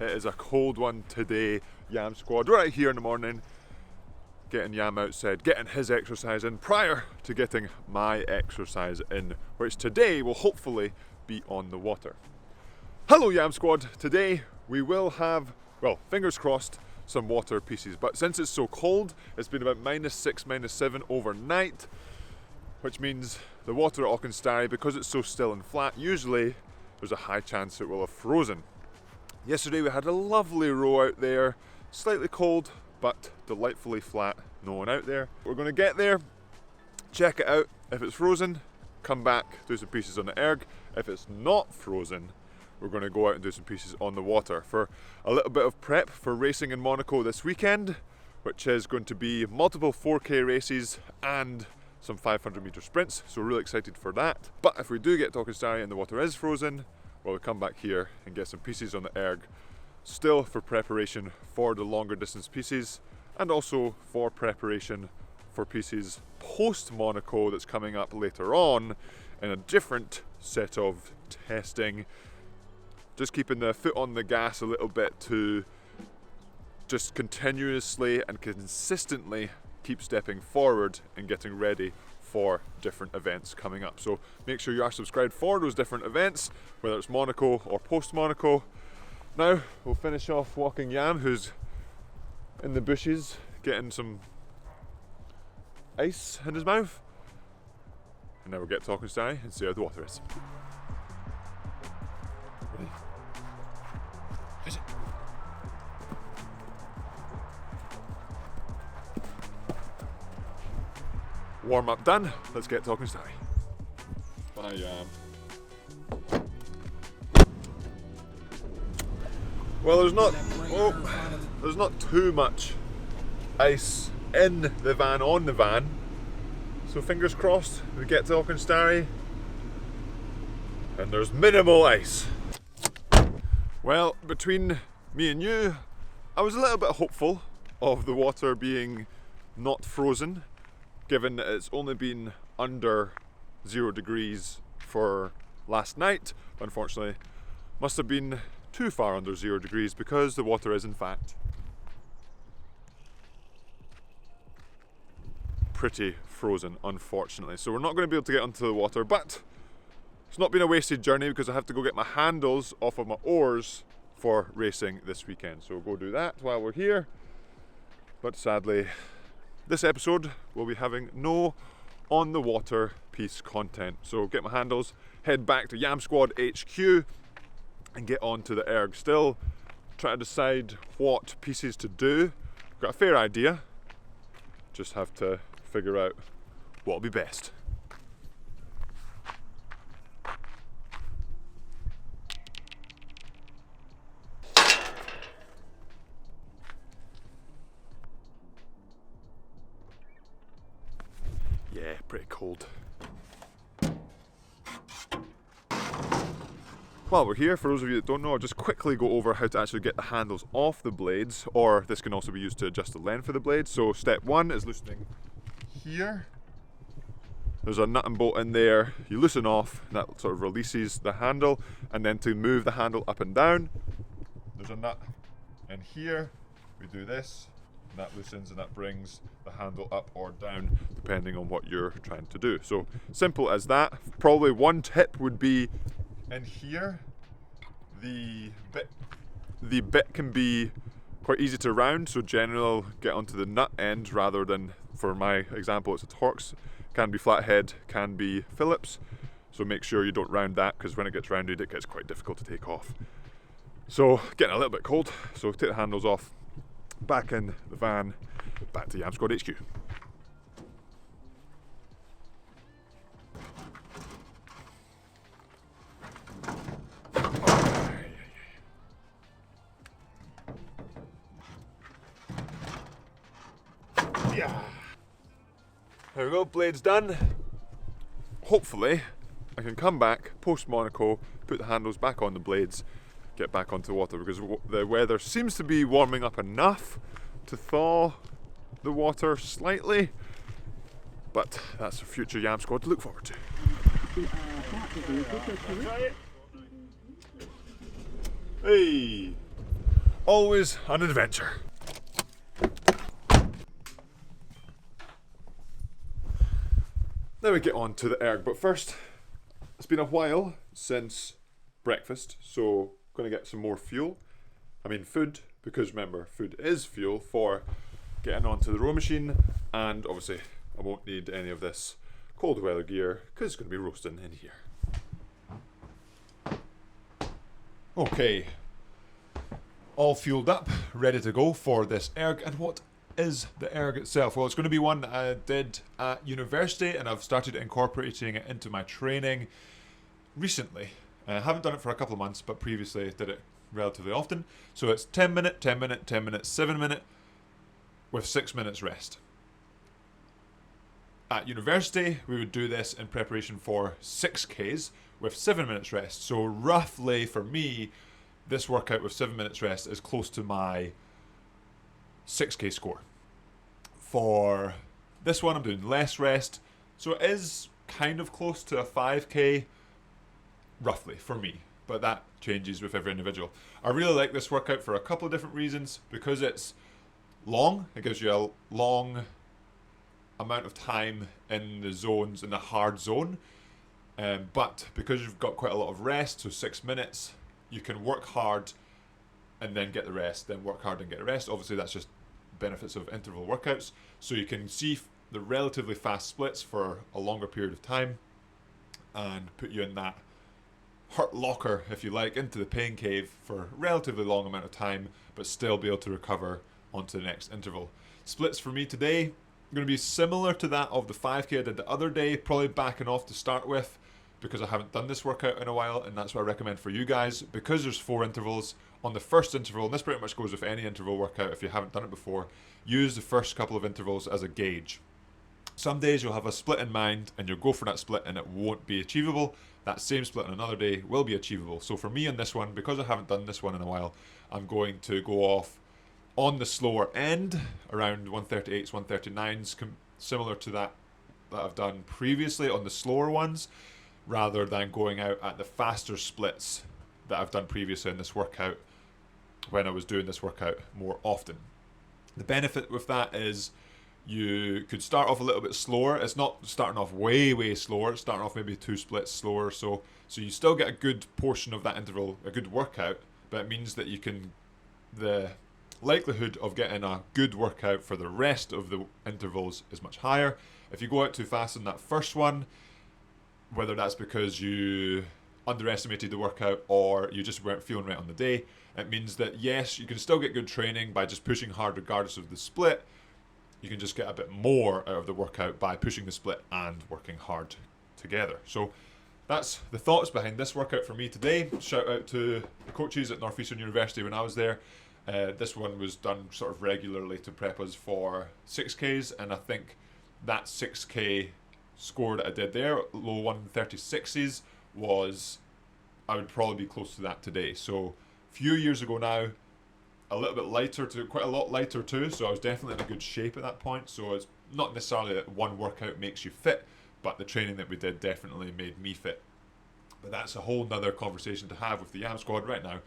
It is a cold one today, Yamsquad. We're out here in the morning, getting Yam outside, getting his exercise in prior to getting my exercise in, which today will hopefully be on the water. Hello Yamsquad, today we will have, well, fingers crossed, some water pieces, but since it's so cold, it's been about -6, -7 overnight, which means the water at Auchenstary, because it's so still and flat, usually there's a high chance it will have frozen. Yesterday we had a lovely row out there, slightly cold, but delightfully flat, no one out there. We're going to get there, check it out. If it's frozen, come back, do some pieces on the erg. If it's not frozen, we're going to go out and do some pieces on the water for a little bit of prep for racing in Monaco this weekend, which is going to be multiple 4K races and some 500 metre sprints, so we're really excited for that. But if we do get to Auchenstary and the water is frozen, well, we'll come back here and get some pieces on the erg, still for preparation for the longer distance pieces, and also for preparation for pieces post Monaco that's coming up later on in a different set of testing. Just keeping the foot on the gas a little bit to just continuously and consistently keep stepping forward and getting ready for different events coming up. So make sure you are subscribed for those different events, whether it's Monaco or post Monaco. Now we'll finish off walking Yam, who's in the bushes getting some ice in his mouth, and then we'll get to Auchenstary and see how the water is. Ready? Is it? Warm up done, let's get to Auchenstary. Bye Yam. Well, there's not too much ice in the van, on the van, so fingers crossed we get to Auchenstary and there's minimal ice. Well, between me and you, I was a little bit hopeful of the water being not frozen, given that it's only been under 0 degrees for last night. Unfortunately, must have been too far under 0 degrees because the water is in fact pretty frozen, unfortunately. So we're not going to be able to get onto the water, but it's not been a wasted journey because I have to go get my handles off of my oars for racing this weekend. So we'll go do that while we're here. But sadly, this episode will be having no on the water piece content. So get my handles, head back to Yamsquad HQ and get on to the erg. Still trying to decide what pieces to do. Got a fair idea, just have to figure out what'll be best. Yeah, pretty cold. While we're here, for those of you that don't know, I'll just quickly go over how to actually get the handles off the blades, or this can also be used to adjust the length of the blade. So step one is loosening here. There's a nut and bolt in there, you loosen off, and that sort of releases the handle, and then to move the handle up and down, there's a nut in here, we do this, and that loosens and that brings the handle up or down depending on what you're trying to do. So simple as that. Probably one tip would be in here, the bit can be quite easy to round, so generally I'll get onto the nut end rather than, for my example it's a Torx, can be flathead, can be Phillips, so make sure you don't round that because when it gets rounded it gets quite difficult to take off. So getting a little bit cold, so take the handles off, back in the van, back to Yamsquad HQ. Yeah. There we go, blades done. Hopefully I can come back post Monaco, put the handles back on the blades, get back onto the water, because the weather seems to be warming up enough to thaw the water slightly, but that's a future Yamsquad to look forward to. Hey! always an adventure. Now we get on to the erg, but first, it's been a while since breakfast, so going to get some more fuel. I mean food, because remember, food is fuel for getting onto the row machine, and obviously I won't need any of this cold weather gear because it's going to be roasting in here. Okay, all fueled up, ready to go for this erg. And what is the erg itself? Well, it's going to be one that I did at university, and I've started incorporating it into my training recently. I haven't done it for a couple of months, but previously did it relatively often. So it's 10 minute, 10 minute, 10 minute, 7 minute with 6 minutes rest. At university, we would do this in preparation for 6Ks with 7 minutes rest. So roughly for me, this workout with 7 minutes rest is close to my 6K score. For this one, I'm doing less rest. So it is kind of close to a 5K, roughly, for me. But that changes with every individual. I really like this workout for a couple of different reasons. Because it's long, it gives you a long amount of time in the zones, in the hard zone. But because you've got quite a lot of rest, so 6 minutes, you can work hard and then get the rest, then work hard and get the rest. Obviously, that's just benefits of interval workouts. So you can see the relatively fast splits for a longer period of time and put you in that hurt locker, if you like, into the pain cave for a relatively long amount of time, but still be able to recover onto the next interval. Splits for me today are going to be similar to that of the 5K I did the other day, probably backing off to start with because I haven't done this workout in a while, and that's what I recommend for you guys. Because there's 4 intervals, on the first interval, and this pretty much goes with any interval workout if you haven't done it before, use the first couple of intervals as a gauge. Some days you'll have a split in mind and you'll go for that split and it won't be achievable. That same split on another day will be achievable. So for me on this one, because I haven't done this one in a while, I'm going to go off on the slower end, around 138s, 139s, similar to that I've done previously on the slower ones, rather than going out at the faster splits that I've done previously in this workout when I was doing this workout more often. The benefit with that is you could start off a little bit slower. It's not starting off way slower, it's starting off maybe 2 splits slower or so you still get a good portion of that interval, a good workout, but it means that you can, the likelihood of getting a good workout for the rest of the intervals is much higher. If you go out too fast in that first one, whether that's because you underestimated the workout or you just weren't feeling right on the day, it means that yes, you can still get good training by just pushing hard regardless of the split. You can just get a bit more out of the workout by pushing the split and working hard together. So that's the thoughts behind this workout for me today. Shout out to the coaches at Northeastern University when I was there. This one was done sort of regularly to prep us for 6Ks, and I think that 6K score that I did there, low 136s, was, I would probably be close to that today. So a few years ago now, a little bit lighter, to quite a lot lighter too, so I was definitely in a good shape at that point. So it's not necessarily that one workout makes you fit, but the training that we did definitely made me fit. But that's a whole nother conversation to have with the Yamsquad right now.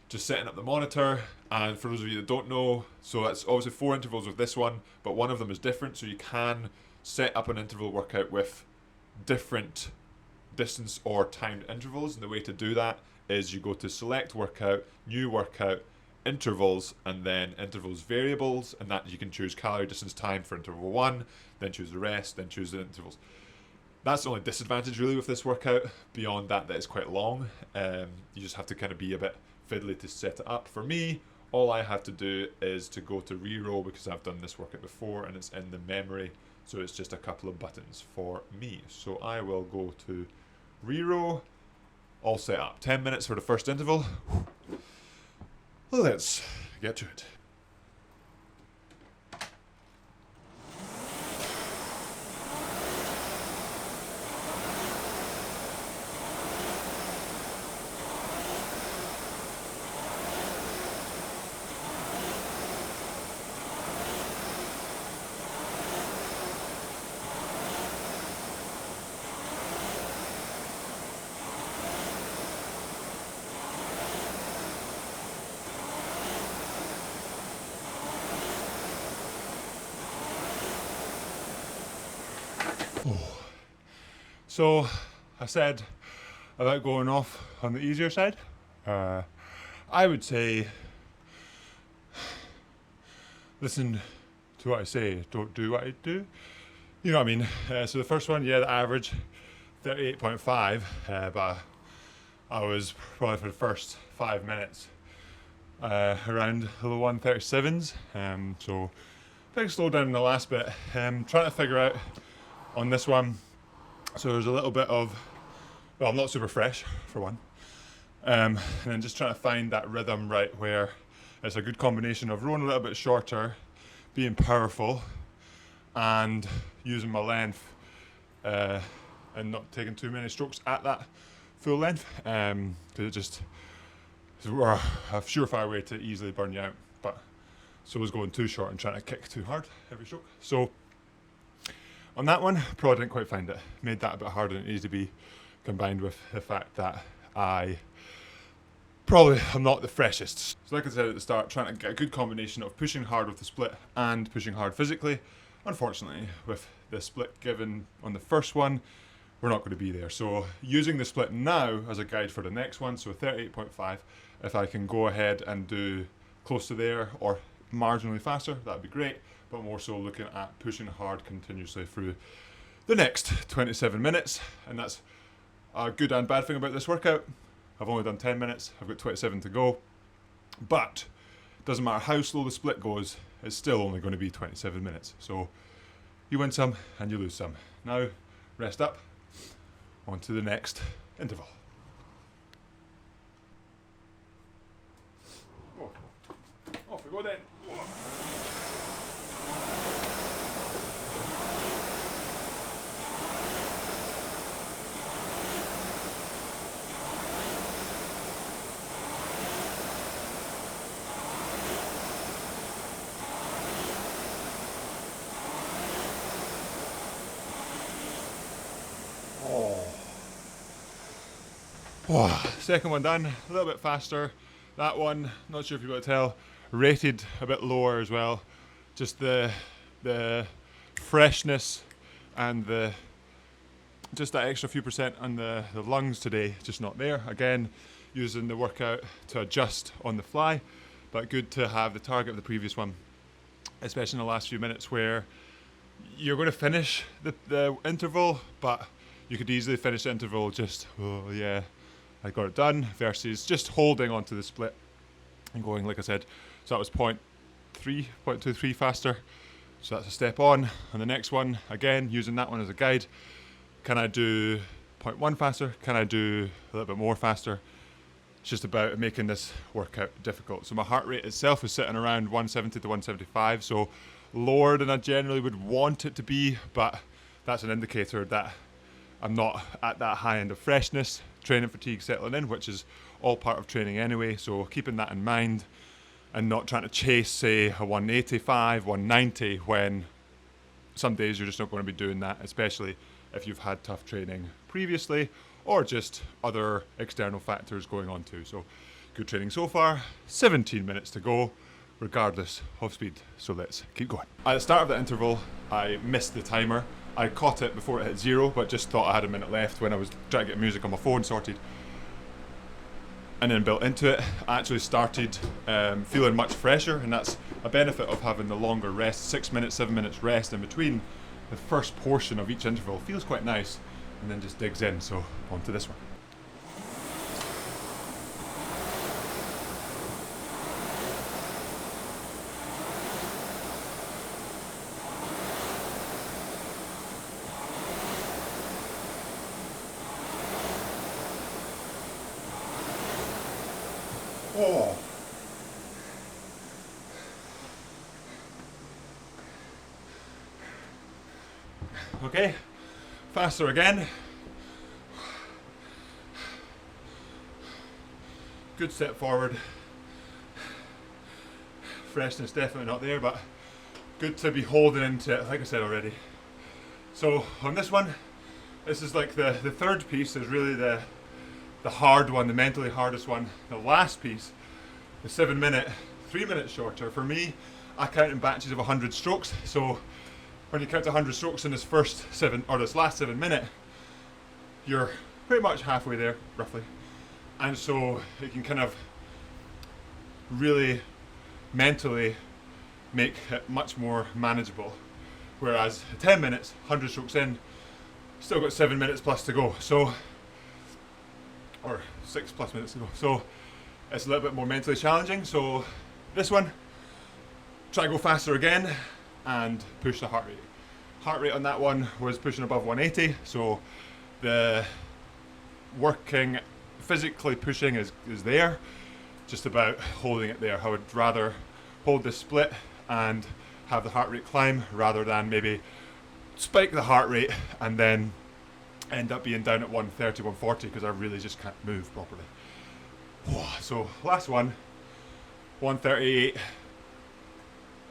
Just setting up the monitor, and for those of you that don't know, so it's obviously 4 intervals with this one, but one of them is different, so you can set up an interval workout with different distance or timed intervals, and the way to do that is you go to select workout, new workout, intervals, and then intervals variables, and that you can choose calorie, distance, time for interval 1, then choose the rest, then choose the intervals. That's the only disadvantage really with this workout. Beyond that, that is quite long. You just have to kind of be a bit fiddly to set it up. For me, all I have to do is to go to reroll, because I've done this workout before and it's in the memory, so it's just a couple of buttons for me. So I will go to reroll, all set up. 10 minutes for the first interval. Let's get to it. So I said about going off on the easier side. I would say listen to what I say, don't do what I do. You know what I mean? So the first one, yeah, the average 38.5, but I was probably for the first 5 minutes around the 137s. So big slow down in the last bit. Trying to figure out on this one. So there's a little bit of, well, I'm not super fresh for one. And then just trying to find that rhythm right where it's a good combination of rowing a little bit shorter, being powerful, and using my length and not taking too many strokes at that full length, because it just is a surefire way to easily burn you out. But so I was going too short and trying to kick too hard every stroke. So on that one, probably didn't quite find it. Made that a bit harder than it needs to be, combined with the fact that I probably am not the freshest. So like I said at the start, trying to get a good combination of pushing hard with the split and pushing hard physically. Unfortunately, with the split given on the first one, we're not going to be there. So using the split now as a guide for the next one, so 38.5, if I can go ahead and do close to there or marginally faster, that'd be great. But more so looking at pushing hard continuously through the next 27 minutes. And that's a good and bad thing about this workout. I've only done 10 minutes, I've got 27 to go. But doesn't matter how slow the split goes, it's still only going to be 27 minutes. So you win some and you lose some. Now, rest up, on to the next interval. Oh, off we go then. Second one done, a little bit faster. That one, not sure if you're able to tell, rated a bit lower as well. Just the freshness and just that extra few percent on the lungs today, just not there. Again, using the workout to adjust on the fly, but good to have the target of the previous one, especially in the last few minutes where you're going to finish the interval, but you could easily finish the interval just, oh yeah, I got it done, versus just holding onto the split and going, like I said, so that was 0.23 faster. So that's a step on. And the next one, again, using that one as a guide. Can I do 0.1 faster? Can I do a little bit more faster? It's just about making this workout difficult. So my heart rate itself is sitting around 170 to 175, so lower than I generally would want it to be, but that's an indicator that I'm not at that high end of freshness, training fatigue settling in, which is all part of training anyway. So keeping that in mind and not trying to chase, say, a 185, 190, when some days you're just not going to be doing that, especially if you've had tough training previously or just other external factors going on too. So good training so far, 17 minutes to go, regardless of speed. So let's keep going. At the start of the interval, I missed the timer. I caught it before it hit 0, but just thought I had a minute left when I was trying to get music on my phone sorted. And then built into it, I actually started feeling much fresher, and that's a benefit of having the longer rest, 6 minutes, 7 minutes rest in between. The first portion of each interval feels quite nice, and then just digs in, so on to this one. Oh. Okay, faster again. Good step forward. Freshness definitely not there, but good to be holding into it, like I said already. So on this one, this is like the third piece is really the hard one, the mentally hardest one. The last piece, the 7 minute, 3 minutes shorter. For me, I count in batches of 100 strokes. So when you count to 100 strokes in this first 7 or this last 7 minute, you're pretty much halfway there, roughly. And so you can kind of really mentally make it much more manageable. Whereas 10 minutes, 100 strokes in, still got 7 minutes plus to go. So, or 6+ minutes to go. So it's a little bit more mentally challenging. So this one, try to go faster again and push the heart rate. Heart rate on that one was pushing above 180. So the working, physically pushing is there, just about holding it there. I would rather hold this split and have the heart rate climb rather than maybe spike the heart rate and then end up being down at 130, 140 because I really just can't move properly. So last one, 138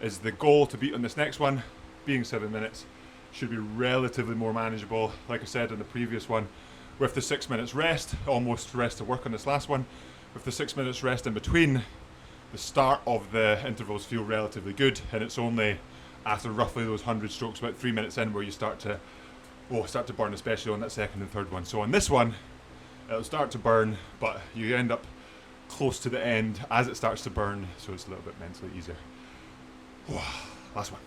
is the goal to beat on this next one, being 7 minutes. Should be relatively more manageable, like I said in the previous one, with the 6 minutes rest, almost rest to work on this last one. With the 6 minutes rest in between, the start of the intervals feel relatively good, and it's only after roughly those 100 strokes, about 3 minutes in, where you start to burn, especially on that second and third one. So on this one, it'll start to burn, but you end up close to the end as it starts to burn, so it's a little bit mentally easier. Last one.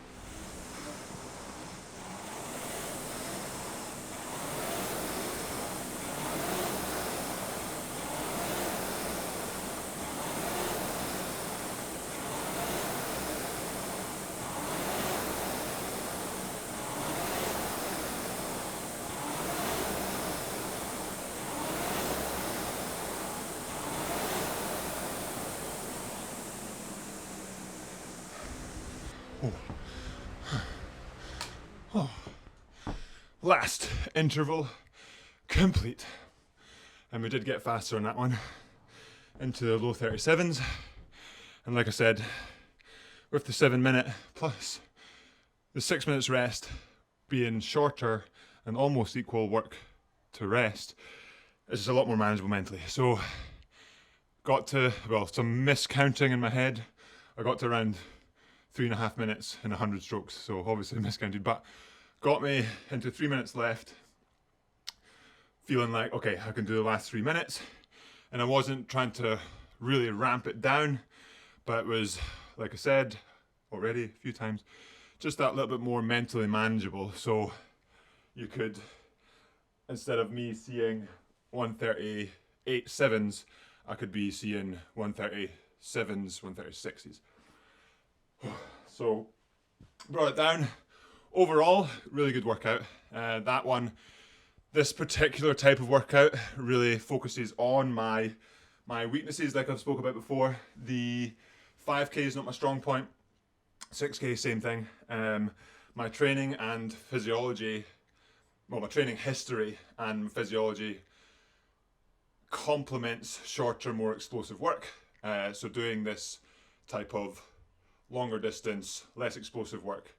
Last interval complete, and we did get faster on that one into the low 37s, and like I said, with the 7 minute plus the 6 minutes rest being shorter and almost equal work to rest, it's just a lot more manageable mentally. So got to, well, some miscounting in my head, I got to around 3.5 minutes in 100 strokes, so obviously miscounted, but got me into 3 minutes left, feeling like, okay, I can do the last 3 minutes. And I wasn't trying to really ramp it down, but it was, like I said already a few times, just that little bit more mentally manageable. So you could, instead of me seeing 138 sevens, I could be seeing 137s, 136s. So brought it down. Overall, really good workout. That one, this particular type of workout really focuses on my weaknesses, like I've spoke about before. The 5K is not my strong point. 6K, same thing. My training and physiology, well, my training history and physiology complements shorter, more explosive work. So doing this type of longer distance, less explosive work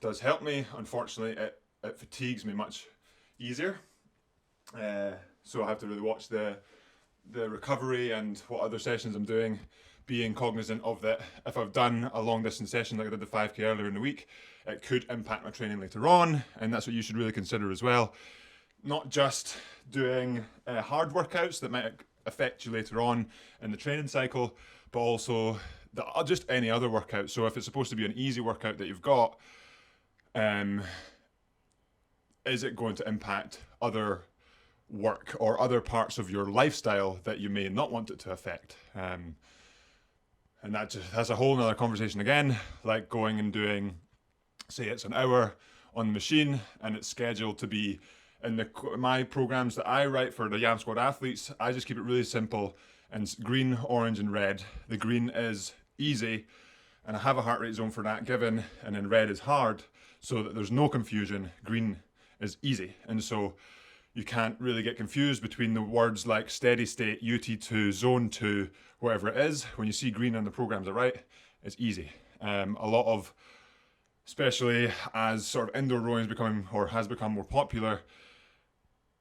does help me. Unfortunately, it fatigues me much easier. So I have to really watch the recovery and what other sessions I'm doing, being cognizant of that. If I've done a long distance session like I did the 5K earlier in the week, it could impact my training later on, and that's what you should really consider as well. Not just doing hard workouts that might affect you later on in the training cycle, but also just any other workout. So if it's supposed to be an easy workout that you've got, is it going to impact other work or other parts of your lifestyle that you may not want it to affect? And that's a whole nother conversation again, like going and doing, say it's an hour on the machine and it's scheduled to be in my programs that I write for the Yamsquad athletes. I just keep it really simple and green, orange and red. The green is easy and I have a heart rate zone for that given, and then red is hard, so that there's no confusion. Green is easy, and so you can't really get confused between the words like steady state, UT2, zone 2, whatever it is. When you see green on the programs I write, it's easy. A lot of, especially as sort of indoor rowing is becoming, or has become more popular,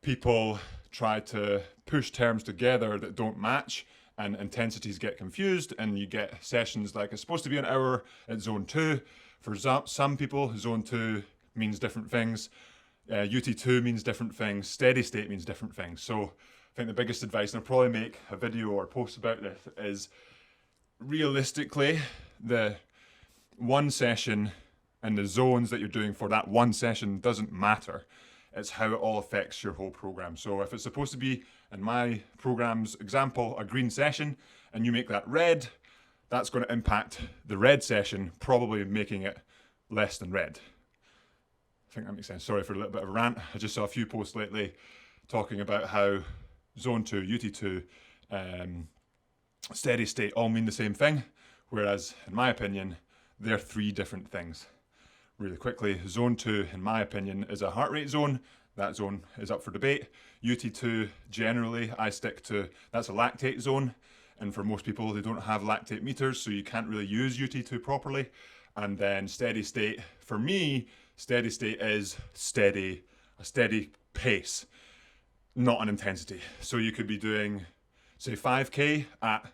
people try to push terms together that don't match, and intensities get confused, and you get sessions like it's supposed to be an hour at zone 2, For some people, zone 2 means different things. UT2 means different things. Steady state means different things. So I think the biggest advice, and I'll probably make a video or post about this, is realistically, the one session and the zones that you're doing for that one session doesn't matter. It's how it all affects your whole program. So if it's supposed to be, in my program's example, a green session, and you make that red, that's going to impact the red session, probably making it less than red. I think that makes sense. Sorry for a little bit of a rant. I just saw a few posts lately talking about how zone 2, UT2, steady state all mean the same thing, whereas in my opinion, they're 3 different things. Really quickly, zone 2, in my opinion, is a heart rate zone. That zone is up for debate. UT2, generally, I stick to, that's a lactate zone. And for most people, they don't have lactate meters, so you can't really use UT2 properly. And then steady state, for me, steady state is steady, a steady pace, not an intensity. So you could be doing, say, 5K at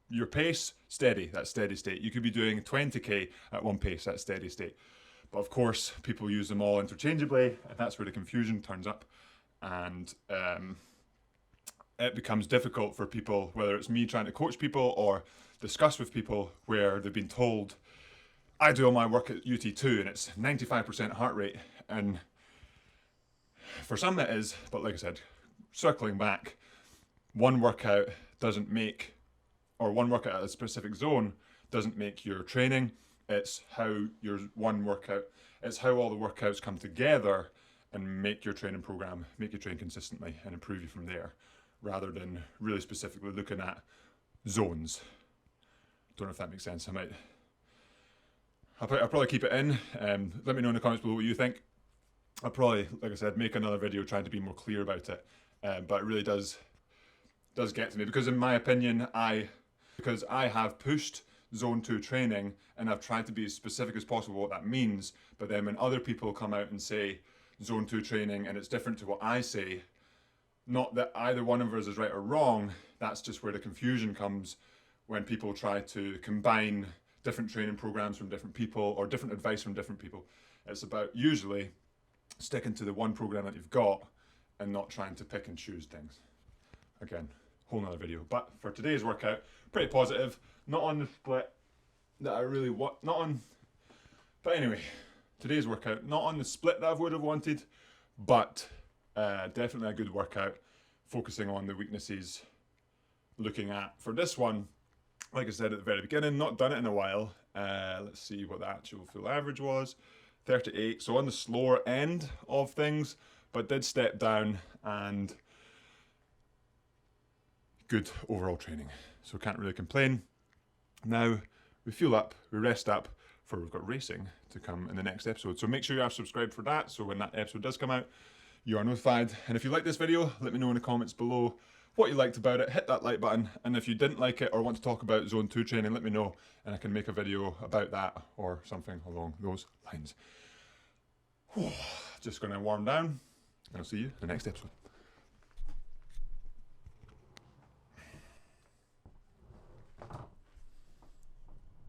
your pace, steady, that's steady state. You could be doing 20K at one pace, that's steady state. But of course, people use them all interchangeably, and that's where the confusion turns up. And it becomes difficult for people, whether it's me trying to coach people or discuss with people where they've been told, I do all my work at UT2 and it's 95% heart rate. And for some it is, but like I said, circling back, one workout doesn't make, or one workout at a specific zone doesn't make your training. It's how your one workout, it's how all the workouts come together and make your training program, make you train consistently and improve you from there, rather than really specifically looking at zones. Don't know if that makes sense. I'll probably keep it in. Let me know in the comments below what you think. I'll probably, like I said, make another video trying to be more clear about it. But it really does get to me, because in my opinion, because I have pushed zone 2 training and I've tried to be as specific as possible what that means, but then when other people come out and say zone 2 training and it's different to what I say, not that either one of us is right or wrong, that's just where the confusion comes when people try to combine different training programs from different people or different advice from different people. It's about usually sticking to the one program that you've got and not trying to pick and choose things. Again, whole nother video. But for today's workout, pretty positive. Not on the split that I really want, but anyway, today's workout, not on the split that I would have wanted, but definitely a good workout, focusing on the weaknesses, looking at, for this one, like I said at the very beginning, not done it in a while. Let's see what the actual full average was, 38, so on the slower end of things, but did step down and good overall training. So can't really complain. Now we fuel up, we rest up, for we've got racing to come in the next episode. So make sure you are subscribed for that, so when that episode does come out, you are notified. And if you like this video, let me know in the comments below what you liked about it. Hit that like button. And if you didn't like it or want to talk about zone 2 training, let me know and I can make a video about that or something along those lines. Just going to warm down and I'll see you in the next episode.